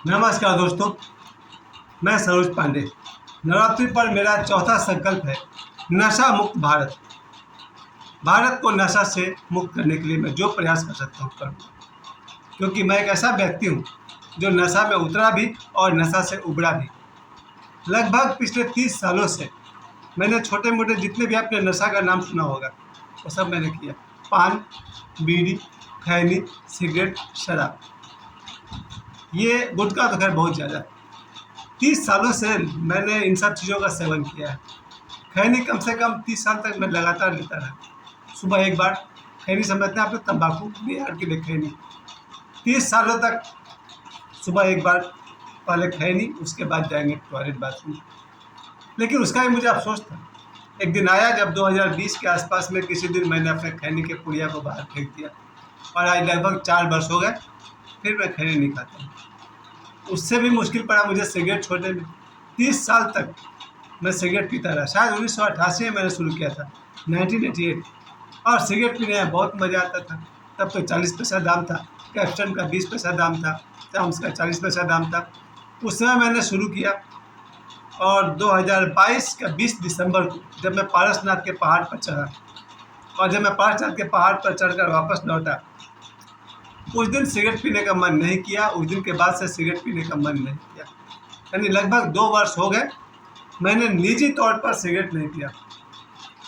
नमस्कार दोस्तों, मैं सरोज पांडे। नवरात्रि पर मेरा चौथा संकल्प है नशा मुक्त भारत। भारत को नशा से मुक्त करने के लिए मैं जो प्रयास कर सकता हूँ करूँगा, क्योंकि मैं एक ऐसा व्यक्ति हूँ जो नशा में उतरा भी और नशा से उबरा भी। लगभग पिछले 30 सालों से मैंने छोटे मोटे जितने भी आपने नशा का नाम सुना होगा वो सब मैंने किया। पान, बीड़ी, खैनी, सिगरेट, शराब, ये गुटखा तो खैर बहुत ज़्यादा। 30 सालों से मैंने इन सब चीज़ों का सेवन किया है। खैनी कम से कम 30 साल तक मैं लगातार लेता रहा। सुबह एक बार खैनी समझते हैं आप लोग, तंबाकू बिहार के लिए खैनी। 30 सालों तक सुबह एक बार पहले खैनी, उसके बाद जाएंगे टॉयलेट बाथरूम। लेकिन उसका भी मुझे अफसोस था। एक दिन आया जब 2020 के आसपास में किसी दिन मैंने अपने खैनी के पुड़िया को बाहर फेंक दिया, और आज लगभग 4 वर्ष हो गए फिर मैं खैनी नहीं खाता हूँ। उससे भी मुश्किल पड़ा मुझे सिगरेट छोड़ने में। 30 साल तक मैं सिगरेट पीता रहा। शायद 1988 में मैंने शुरू किया था, 1988। और सिगरेट पीने में बहुत मज़ा आता था। तब तो 40 पैसा दाम था, कैप्टन का 20 पैसा दाम था, चाम्स का 40 पैसा दाम था। उस समय मैंने शुरू किया, और 2022 का 20 दिसंबर को जब मैं पारसनाथ के पहाड़ पर चढ़ा, और जब मैं पारसनाथ के पहाड़ पर चढ़कर वापस लौटा, उस दिन सिगरेट पीने का मन नहीं किया। उस दिन के बाद से सिगरेट पीने का मन नहीं किया। यानी लगभग 2 वर्ष हो गए मैंने निजी तौर पर सिगरेट नहीं पिया।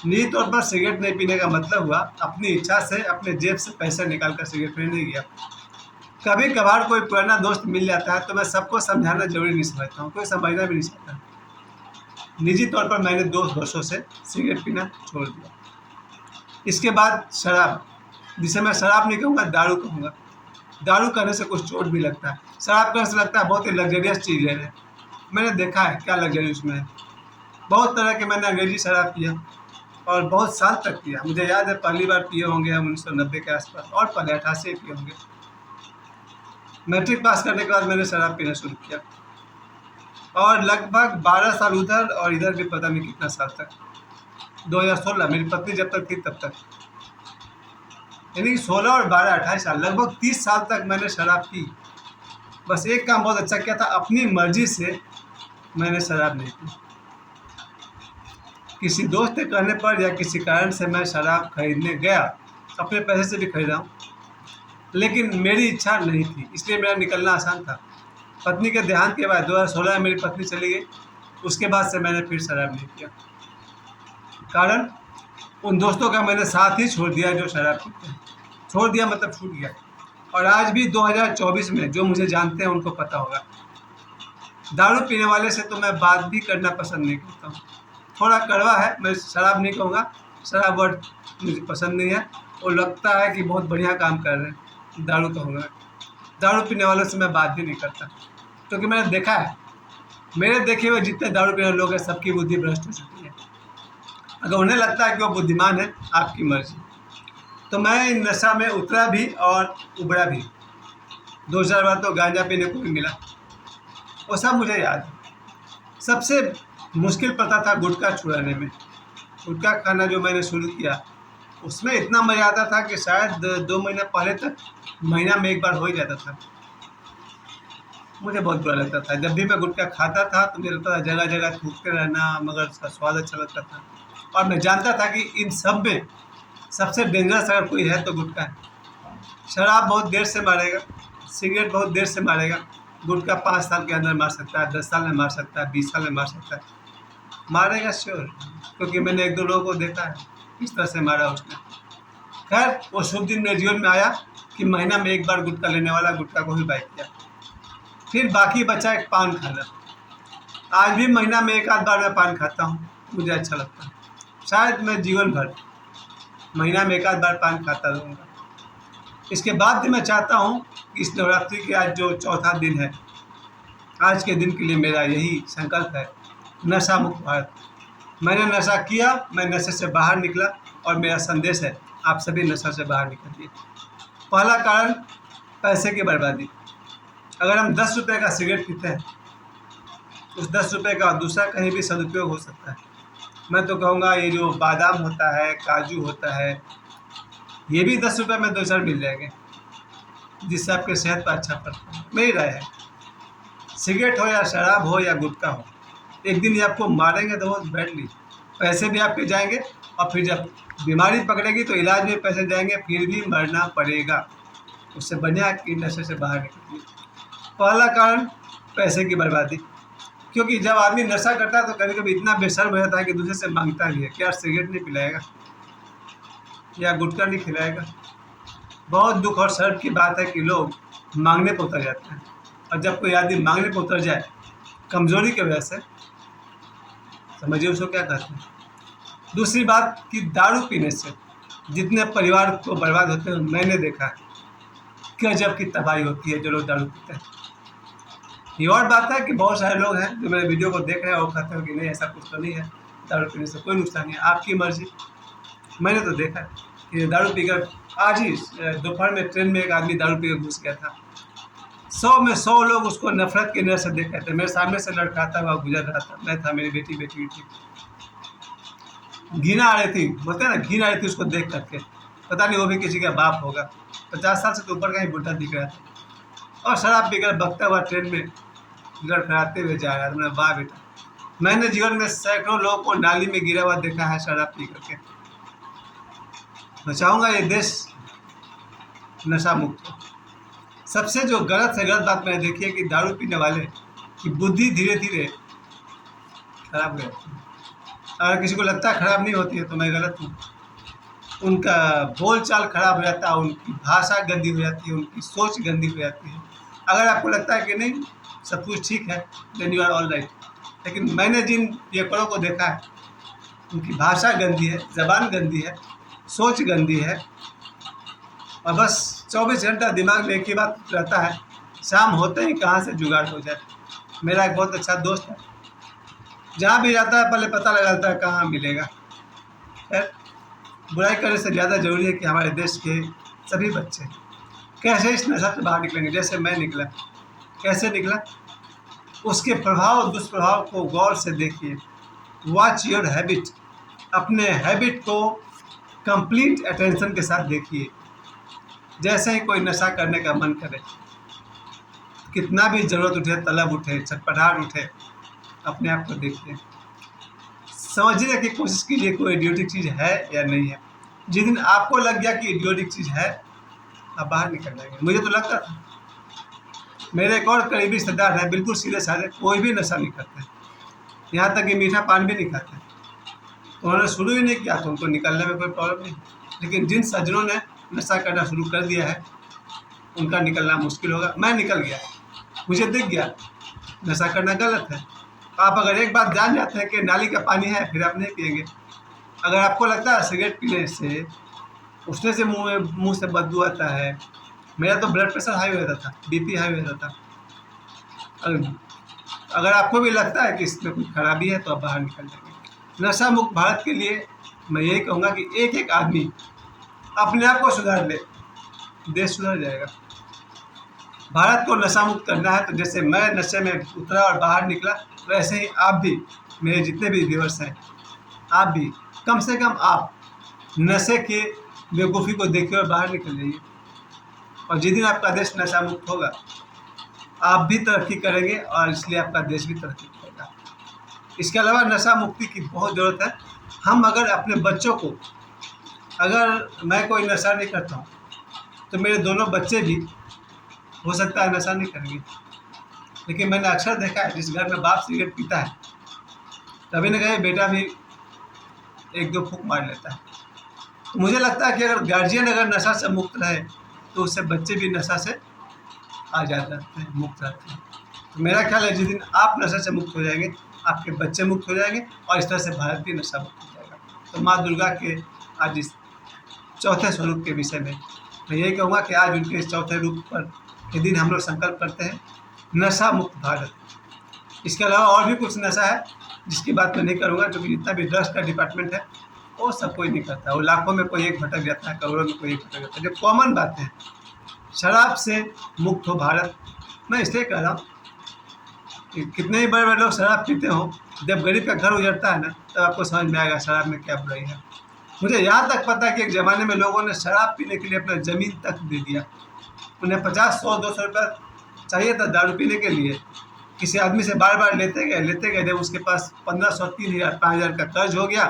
निजी तौर पर सिगरेट नहीं पीने का मतलब हुआ अपनी इच्छा से अपने जेब से पैसे निकाल कर सिगरेट पीने नहीं गया। कभी कभार कोई पुराना दोस्त मिल जाता है तो मैं सबको समझाना जरूरी नहीं समझता हूँ, कोई समझना भी नहीं चाहता। निजी तौर पर मैंने 2 वर्षों से सिगरेट पीना छोड़ दिया। इसके बाद शराब, जिसे मैं शराब नहीं कहूँगा, दारू कहूँगा। दारू करने से कुछ चोट भी लगता है। शराब करने से लगता है बहुत ही लग्जरियस चीज़ ले रहे हैं। मैंने देखा है क्या लग्जरी उसमें है। बहुत तरह के मैंने अंग्रेजी शराब पिया, और बहुत साल तक पिया। मुझे याद है पहली बार पिए होंगे हम 1990 के आसपास, और पहले 88 पिए होंगे। मैट्रिक पास करने के बाद मैंने शराब पीना शुरू किया, और लगभग 12 साल उधर और इधर भी पता नहीं कितना साल तक। 2016 मेरी पत्नी जब तक थी तब तक, यानी कि 16 और 12 28 साल, लगभग 30 साल तक मैंने शराब पी। बस एक काम बहुत अच्छा किया था, अपनी मर्जी से मैंने शराब नहीं पी। किसी दोस्त के कहने पर या किसी कारण से मैं शराब खरीदने गया, अपने पैसे से भी खरीदा हूँ, लेकिन मेरी इच्छा नहीं थी, इसलिए मेरा निकलना आसान था। पत्नी के देहांत के बाद 2016 में मेरी पत्नी चली गई। उसके बाद से मैंने फिर शराब नहीं किया। कारण उन दोस्तों का मैंने साथ ही छोड़ दिया जो शराब पीते हैं। छोड़ दिया मतलब छूट गया। और आज भी 2024 में जो मुझे जानते हैं उनको पता होगा, दारू पीने वाले से तो मैं बात भी करना पसंद नहीं करता हूँ। थोड़ा कड़वा है, मैं शराब नहीं कहूँगा, शराब वर्ड मुझे पसंद नहीं है। वो लगता है कि बहुत बढ़िया काम कर रहे हैं, दारू कहूँगा। दारू पीने वालों से मैं बात भी नहीं करता, क्योंकि मैंने देखा है, मेरे देखे हुए जितने दारू पीने लोग हैं सबकी बुद्धि भ्रष्ट हो चुकी है। अगर उन्हें लगता है कि वो बुद्धिमान है, आपकी मर्जी। तो मैं इन नशा में उतरा भी और उबरा भी। 2-4 बार तो गांजा पीने को भी मिला, वो सब मुझे याद है। सबसे मुश्किल पता था गुटखा छुड़ाने में। गुटखा खाना जो मैंने शुरू किया, उसमें इतना मज़ा आता था कि शायद 2 महीना पहले तक महीना में एक बार हो ही जाता था। मुझे बहुत बुरा लगता था जब भी मैं गुटखा खाता था, तो मुझे लगता था जगह जगह थूकते रहना, मगर उसका स्वाद अच्छा लगता था। और मैं जानता था कि इन सब में सबसे डेंजरस अगर कोई है तो गुटखा है। शराब बहुत देर से मारेगा, सिगरेट बहुत देर से मारेगा, गुटखा 5 साल के अंदर मार सकता है, 10 साल में मार सकता है, 20 साल में मार सकता है। मारेगा श्योर, क्योंकि मैंने 1-2 लोगों को देखा है किस तरह से मारा उसने। खैर, वो शुभ दिन मेरे जीवन में आया कि महीना में एक बार गुटखा लेने वाला गुटखा को ही बाइक किया। फिर बाकी बचा एक पान खाना। आज भी महीना में एक आध बार मैं पान खाता हूँ, मुझे अच्छा लगता है। शायद मैं जीवन भर महीना में एक आध बार पान खाता रहूँगा। इसके बाद भी मैं चाहता हूँ कि इस नवरात्रि के आज जो चौथा दिन है, आज के दिन के लिए मेरा यही संकल्प है, नशा मुक्त भारत। मैंने नशा किया, मैं नशे से बाहर निकला, और मेरा संदेश है आप सभी नशा से बाहर निकलिए। पहला कारण पैसे की बर्बादी। अगर हम 10 रुपये का सिगरेट पीते हैं, उस 10 रुपये का दूसरा कहीं भी सदुपयोग हो सकता है। मैं तो कहूँगा ये जो बादाम होता है, काजू होता है, ये भी 10 रुपये में 2-4 मिल जाएंगे, जिससे आपके सेहत पर अच्छा पड़ता है, मेरी राय है। सिगरेट हो या शराब हो या गुटखा हो, एक दिन ये आपको मारेंगे तो बहुत बैडली। पैसे भी आपके जाएंगे और फिर जब बीमारी पकड़ेगी तो इलाज में पैसे जाएंगे, फिर भी मरना पड़ेगा। उससे बढ़िया कि नशे से बाहर निकलिए। पहला कारण पैसे की बर्बादी, क्योंकि जब आदमी नशा करता है तो कभी कभी इतना बेशर्म हो जाता है कि दूसरे से मांगता भी है, क्या सिगरेट नहीं पिलाएगा या गुटखा नहीं खिलाएगा। बहुत दुख और शर्म की बात है कि लोग मांगने पर उतर जाते हैं, और जब कोई आदमी मांगने पर उतर जाए कमजोरी की वजह से, समझिए उसको क्या कहते हैं। दूसरी बात कि दारू पीने से जितने परिवार को बर्बाद होते हैं मैंने देखा है, गजब की तबाही होती है जो लोग दारू पीते हैं। ये और बात है कि बहुत सारे लोग हैं जो मेरे वीडियो को देख रहे हैं और कहते हैं कि नहीं ऐसा कुछ तो नहीं है, दारू पीने से कोई नुकसान नहीं है, आपकी मर्जी। मैंने तो देखा है कि दारू पीकर आज ही दोपहर में ट्रेन में एक आदमी दारू पीकर घुस गया था। 100 में 100 लोग उसको नफरत की नज़र से देख रहे थे। मेरे सामने से लड़खड़ाता हुआ गुजर रहा था, मैं था, मेरी बेटी बैठी हुई थी। घृणा आ रही थी, बोलते हैं ना, घृणा आ रही थी उसको देख करके। पता नहीं वो भी किसी का बाप होगा, 50 साल से तो ऊपर का ही बुढ़ा दिख रहा था और शराब पीकर बकता हुआ ट्रेन में लड़खड़ाते हुए जा रहा था। मैंने वाह बेटा, मैंने जीवन में सैकड़ों लोगों को नाली में गिरा हुआ देखा है शराब पी करके। मैं चाहूँगा ये देश नशा मुक्त हो। सबसे जो गलत से गलत बात मैंने देखी है कि दारू पीने वाले की बुद्धि धीरे धीरे खराब हो जाती है। अगर किसी को लगता है खराब नहीं होती है तो मैं गलत हूँ। उनका बोल चाल खराब हो जाता है, उनकी भाषा गंदी हो जाती है, उनकी सोच गंदी हो जाती है। अगर आपको लगता है कि नहीं सब कुछ ठीक है, then you are all right. लेकिन मैंने जिन पियकड़ों को देखा है उनकी भाषा गंदी है, ज़बान गंदी है, सोच गंदी है, और बस 24 घंटा दिमाग में एक ही बात रहता है, शाम होते ही कहाँ से जुगाड़ हो जाए। मेरा एक बहुत अच्छा दोस्त है, जहाँ भी जाता है पहले पता लगाता है कहाँ मिलेगा। खैर, बुराई करने से ज़्यादा ज़रूरी है कि हमारे देश के सभी बच्चे कैसे इस नशा से बाहर निकलेंगे। जैसे मैं निकला, कैसे निकला, उसके प्रभाव और दुष्प्रभाव को गौर से देखिए। वॉच योर हैबिट, अपने हैबिट को कंप्लीट अटेंशन के साथ देखिए। जैसे ही कोई नशा करने का मन करे, कितना भी ज़रूरत उठे, तलब उठे, छटपटाहट उठे, अपने आप को देखिए, समझने की कोशिश कीजिए कोई इडियोटिक चीज़ है या नहीं है। जिस दिन आपको लग गया कि इडियोटिक चीज़ है, आप बाहर निकल जाएंगे। मुझे तो लगता था, मेरे एक और करीबी रिश्तेदार हैं, बिल्कुल सीधे साधे, कोई भी नशा नहीं करते, यहाँ तक कि मीठा पान भी नहीं खाते। उन्होंने शुरू ही नहीं किया तो उनको निकलने में कोई प्रॉब्लम नहीं। लेकिन जिन सज्जनों ने नशा करना शुरू कर दिया है उनका निकलना मुश्किल होगा। मैं निकल गया, मुझे दिख गया नशा करना गलत है। आप अगर एक बात जान जाते हैं कि नाली का पानी है, फिर आप नहीं पिएंगे। अगर आपको लगता है सिगरेट पीने से, उसने से मुंह से बदबू आता है, मेरा तो ब्लड प्रेशर हाई हो जाता था, बीपी हाई हो जाता था। अगर आपको भी लगता है कि इसमें कोई खराबी है तो आप बाहर निकल जाएंगे। नशा मुक्त भारत के लिए मैं यही कहूँगा कि एक एक आदमी अपने आप को सुधार ले, देश सुधर जाएगा। भारत को नशा मुक्त करना है तो जैसे मैं नशे में उतरा और बाहर निकला, वैसे ही आप भी, मेरे जितने भी व्यूअर्स हैं, आप भी कम से कम आप नशे के बेवकूफ़ी को देखिए और बाहर निकल जाइए। और जिस दिन आपका देश नशा मुक्त होगा, आप भी तरक्की करेंगे और इसलिए आपका देश भी तरक्की करेगा। इसके अलावा नशा मुक्ति की बहुत ज़रूरत है। हम अगर अपने बच्चों को, अगर मैं कोई नशा नहीं करता हूँ तो मेरे दोनों बच्चे भी हो सकता है नशा नहीं करेंगे। लेकिन मैंने अक्सर देखा है जिस घर में बाप सिगरेट पीता है, कभी न कभी बेटा भी एक दो फूंक मार लेता है। तो मुझे लगता है कि अगर गार्जियन अगर नशा से मुक्त रहे तो उससे बच्चे भी नशा से आज़ाद रहते हैं, मुक्त रहते हैं। तो मेरा ख्याल है जिस दिन आप नशा से मुक्त हो जाएंगे, आपके बच्चे मुक्त हो जाएंगे और इस तरह से भारत भी नशा मुक्त हो जाएगा। तो माँ दुर्गा के आज इस चौथे स्वरूप के विषय में मैं यही कहूँगा कि आज उनके इस चौथे रूप पर के दिन हम लोग संकल्प करते हैं नशा मुक्त भारत। इसके अलावा और भी कुछ नशा है जिसकी बात मैं नहीं करूँगा, क्योंकि जितना भी ड्रग्स का डिपार्टमेंट है वो सब कोई नहीं करता। वो लाखों में कोई एक भटक जाता है, करोड़ों में कोई एक भटक जाता है। जो कॉमन बातें हैं, शराब से मुक्त हो भारत, मैं इसलिए कह रहा हूँ कि कितने ही बड़े बड़े लोग शराब पीते हों, जब गरीब का घर उजड़ता है ना, तब आपको समझ में आएगा शराब में क्या बुराई है। मुझे यहाँ तक पता है कि एक ज़माने में लोगों ने शराब पीने के लिए अपना ज़मीन तक दे दिया। उन्हें 50, 100, 200 रुपये चाहिए था दारू पीने के लिए, किसी आदमी से बार बार लेते गए, जब उसके पास 1500, 3000, 5000 का कर्ज हो गया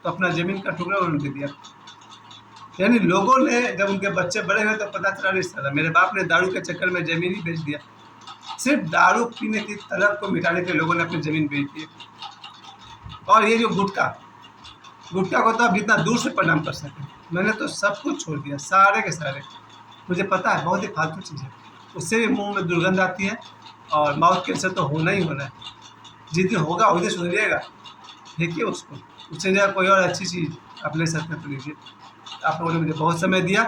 तो अपना ज़मीन का टुकड़ा उन्होंने दे दिया। यानी लोगों ने जब उनके बच्चे बड़े हुए तो पता चला नहीं साला मेरे बाप ने दारू के चक्कर में ज़मीन ही बेच दिया। सिर्फ दारू पीने की तलब को मिटाने के लिए लोगों ने अपनी ज़मीन बेच दी। और ये जो गुटखा को तो आप जितना दूर से प्रणाम कर सकें, मैंने तो सब कुछ छोड़ दिया, सारे के सारे। मुझे पता है बहुत ही फालतू चीज़ है, उससे भी मुंह में दुर्गंध आती है और माउथ कैंसर तो होना ही होना है। जिस दिन होगा उस दिन सुधरिएगा, देखिए उसको, उससे जगह कोई और अच्छी चीज़ आप ले सकते हैं तो लीजिए। आप लोगों ने मुझे बहुत समय दिया।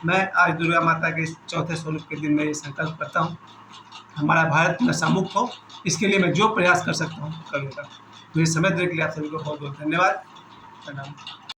मैं आज दुर्गा माता के इस चौथे स्वरूप के दिन में ये संकल्प करता हूँ, हमारा भारत नशा मुक्त हो, इसके लिए मैं जो प्रयास कर सकता हूँ करूँगा। मुझे समय देने के लिए आप सभी को बहुत बहुत धन्यवाद। प्रणाम।